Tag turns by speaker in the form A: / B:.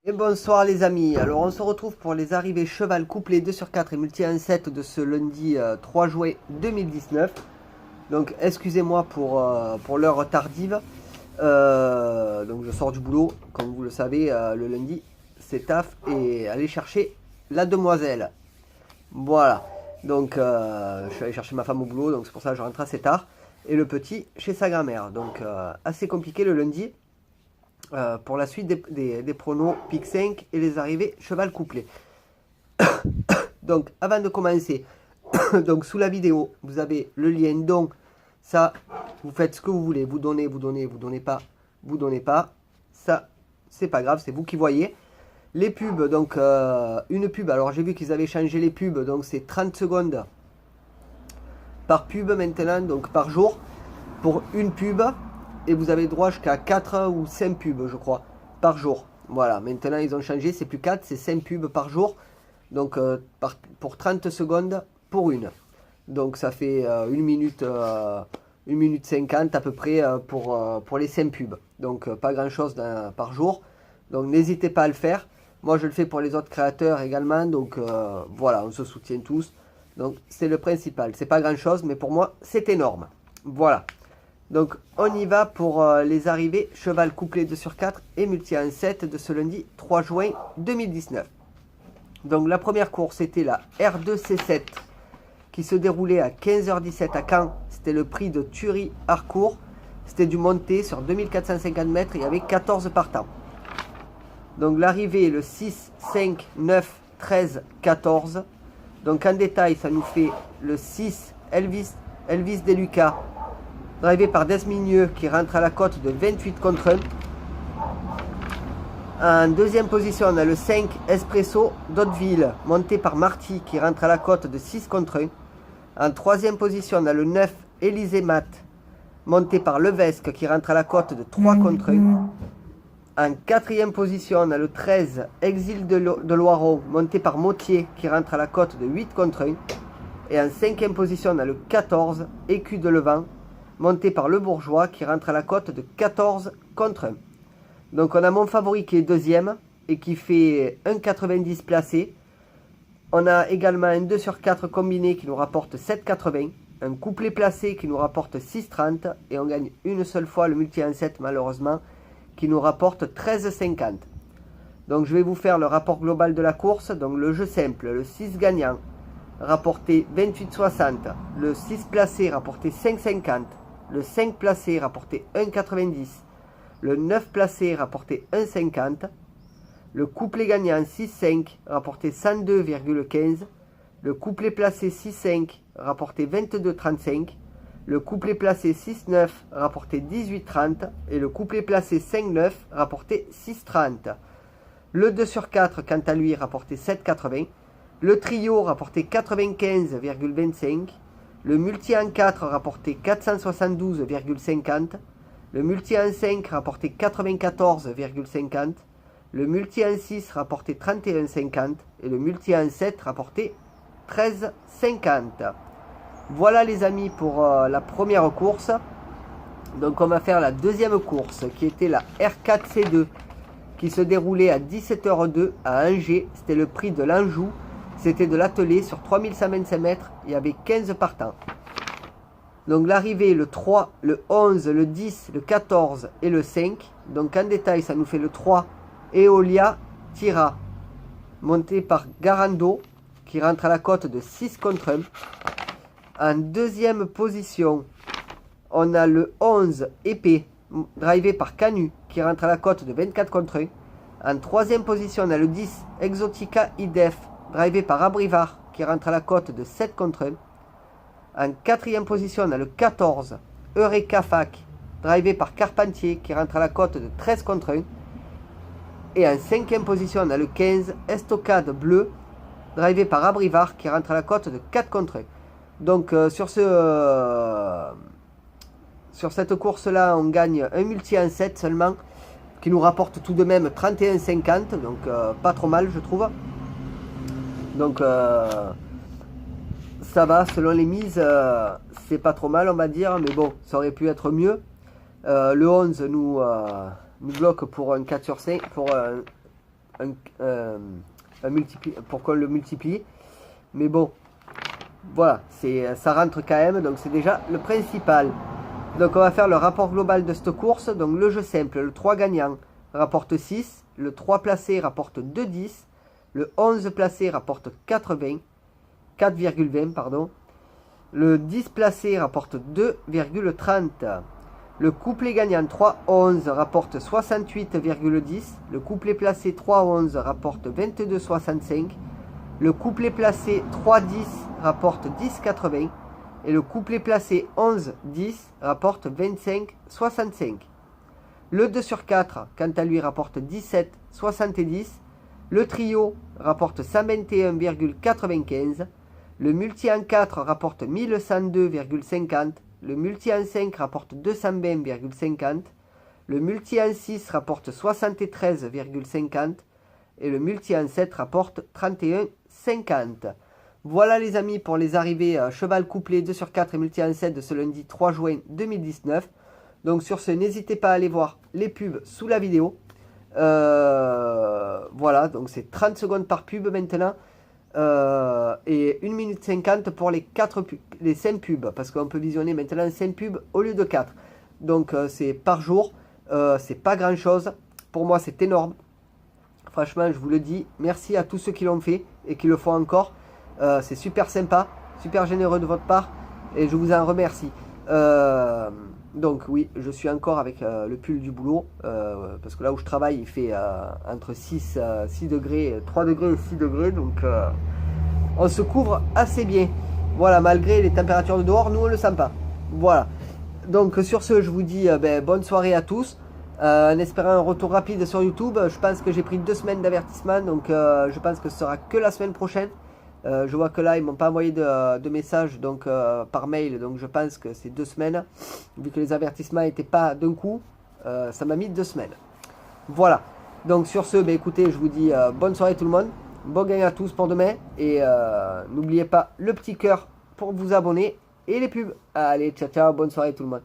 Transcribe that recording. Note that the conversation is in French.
A: Et bonsoir les amis, alors on se retrouve pour les arrivées cheval couplé 2 sur 4 et multi 1-7 de ce lundi 3 juin 2019. Donc excusez-moi pour l'heure tardive, donc je sors du boulot, comme vous le savez, le lundi c'est taf et aller chercher la demoiselle. Voilà, donc je suis allé chercher ma femme au boulot, donc c'est pour ça que je rentre assez tard. Et le petit chez sa grand-mère, donc assez compliqué le lundi. Pour la suite des pronos pic 5 et les arrivées cheval couplé. Donc avant de commencer, donc sous la vidéo vous avez le lien don. Ça vous faites ce que vous voulez, vous donnez, vous donnez, vous donnez pas, vous donnez pas, ça c'est pas grave, c'est vous qui voyez. Les pubs, donc une pub, alors j'ai vu qu'ils avaient changé les pubs, donc c'est 30 secondes par pub maintenant, donc par jour pour une pub. Et vous avez droit jusqu'à 4 ou 5 pubs, je crois, par jour. Voilà, maintenant ils ont changé, c'est plus 4, c'est 5 pubs par jour. Donc pour 30 secondes pour une. Donc ça fait 1 minute, 1 minute 50 à peu près pour les 5 pubs. Donc pas grand chose par jour. Donc n'hésitez pas à le faire. Moi je le fais pour les autres créateurs également. Donc voilà, on se soutient tous. Donc c'est le principal. C'est pas grand chose, mais pour moi c'est énorme. Voilà. Donc on y va pour les arrivées cheval couplé 2 sur 4 et multi 1-7 de ce lundi 3 juin 2019. Donc la première course était la R2C7 qui se déroulait à 15h17 à Caen. C'était le prix de Thury Harcourt. C'était du monté sur 2450 mètres. Il y avait 14 partants. Donc l'arrivée le 6, 5, 9, 13, 14. Donc en détail ça nous fait le 6 Elvis Deluca, drivé par Desmigneux qui rentre à la cote de 28 contre 1. En deuxième position, on a le 5 Espresso d'Hauteville, monté par Marty qui rentre à la cote de 6 contre 1. En troisième position, on a le 9 Élysée Mat, monté par Levesque qui rentre à la cote de 3 contre 1. En quatrième position, on a le 13 Exil de Loireau, monté par Mautier qui rentre à la cote de 8 contre 1. Et en cinquième position, on a le 14 Écu de Levant, monté par Le Bourgeois qui rentre à la cote de 14 contre 1. Donc on a mon favori qui est deuxième et qui fait 1,90 placé. On a également un 2 sur 4 combiné qui nous rapporte 7,80. Un couplet placé qui nous rapporte 6,30. Et on gagne une seule fois le multi 1-7 malheureusement qui nous rapporte 13,50. Donc je vais vous faire le rapport global de la course. Donc le jeu simple, le 6 gagnant rapporté 28,60. Le 6 placé rapporté 5,50. Le 5 placé rapporté 1,90. Le 9 placé rapporté 1,50. Le couplet gagnant 6,5 rapporté 102,15. Le couplet placé 6,5 rapporté 22,35. Le couplet placé 6,9 rapporté 18,30. Et le couplet placé 5,9 rapporté 6,30. Le 2 sur 4 quant à lui rapporté 7,80. Le trio rapporté 95,25. Le multi en 4 rapporté 472,50. Le multi en 5 rapporté 94,50. Le multi en 6 rapporté 31,50. Et le multi en 7 rapporté 13,50. Voilà les amis pour la première course. Donc on va faire la deuxième course qui était la R4C2 qui se déroulait à 17h02 à Angers. C'était le prix de l'Anjou. C'était de l'atelier sur 3125 mètres. Il y avait 15 partants. Donc l'arrivée, le 3, le 11, le 10, le 14 et le 5. Donc en détail, ça nous fait le 3, Eolia Tira, monté par Garando, qui rentre à la cote de 6 contre 1. En deuxième position, on a le 11, Épée, drivé par Canu, qui rentre à la cote de 24 contre 1. En troisième position, on a le 10, Exotica Idef, drivé par Abrivard, qui rentre à la cote de 7 contre 1. En quatrième position, on a le 14, Eureka Fac, drivé par Carpentier, qui rentre à la cote de 13 contre 1. Et en cinquième position, on a le 15, Estocade Bleu, drivé par Abrivard, qui rentre à la cote de 4 contre 1. Donc sur cette course-là, on gagne un multi en 7 seulement, qui nous rapporte tout de même 31,50, donc pas trop mal je trouve. Donc ça va, selon les mises, c'est pas trop mal on va dire, mais bon, ça aurait pu être mieux. Le 11 nous bloque pour un 4 sur 5, pour pour qu'on le multiplie. Mais bon, voilà, ça rentre quand même, donc c'est déjà le principal. Donc on va faire le rapport global de cette course. Donc le jeu simple, le 3 gagnant rapporte 6, le 3 placé rapporte 2,10, le 11 placé rapporte 4,20 pardon. Le 10 placé rapporte 2,30. Le couplet gagnant 3-11 rapporte 68,10. Le couplet placé 3-11 rapporte 22,65. Le couplet placé 3-10 rapporte 10,80. Et le couplet placé 11-10 rapporte 25,65. Le 2 sur 4, quant à lui, rapporte 17,70. Le trio rapporte 121,95. Le multi en 4 rapporte 1102,50. Le multi en 5 rapporte 220,50. Le multi en 6 rapporte 73,50. Et le multi en 7 rapporte 31,50. Voilà les amis pour les arrivées cheval couplé 2 sur 4 et multi en 7 de ce lundi 3 juin 2019. Donc sur ce, n'hésitez pas à aller voir les pubs sous la vidéo. Voilà, donc c'est 30 secondes par pub maintenant. Et 1 minute 50 pour les 5 pubs. Parce qu'on peut visionner maintenant 5 pubs au lieu de 4. Donc c'est par jour. C'est pas grand chose. Pour moi c'est énorme. Franchement je vous le dis. Merci à tous ceux qui l'ont fait et qui le font encore. C'est super sympa. Super généreux de votre part. Et je vous en remercie. Donc oui, je suis encore avec le pull du boulot, parce que là où je travaille, il fait entre 6 degrés, 3 degrés et 6 degrés, donc on se couvre assez bien. Voilà, malgré les températures de dehors, nous on ne le sent pas. Voilà, donc sur ce, je vous dis bonne soirée à tous, en espérant un retour rapide sur YouTube. Je pense que j'ai pris 2 semaines d'avertissement, donc je pense que ce sera que la semaine prochaine. Je vois que là ils m'ont pas envoyé de message donc par mail, donc je pense que c'est 2 semaines vu que les avertissements n'étaient pas d'un coup. Ça m'a mis 2 semaines. Voilà, donc sur ce écoutez, je vous dis bonne soirée tout le monde, bon gagne à tous pour demain et n'oubliez pas le petit cœur pour vous abonner et les pubs. Allez, ciao ciao, bonne soirée tout le monde.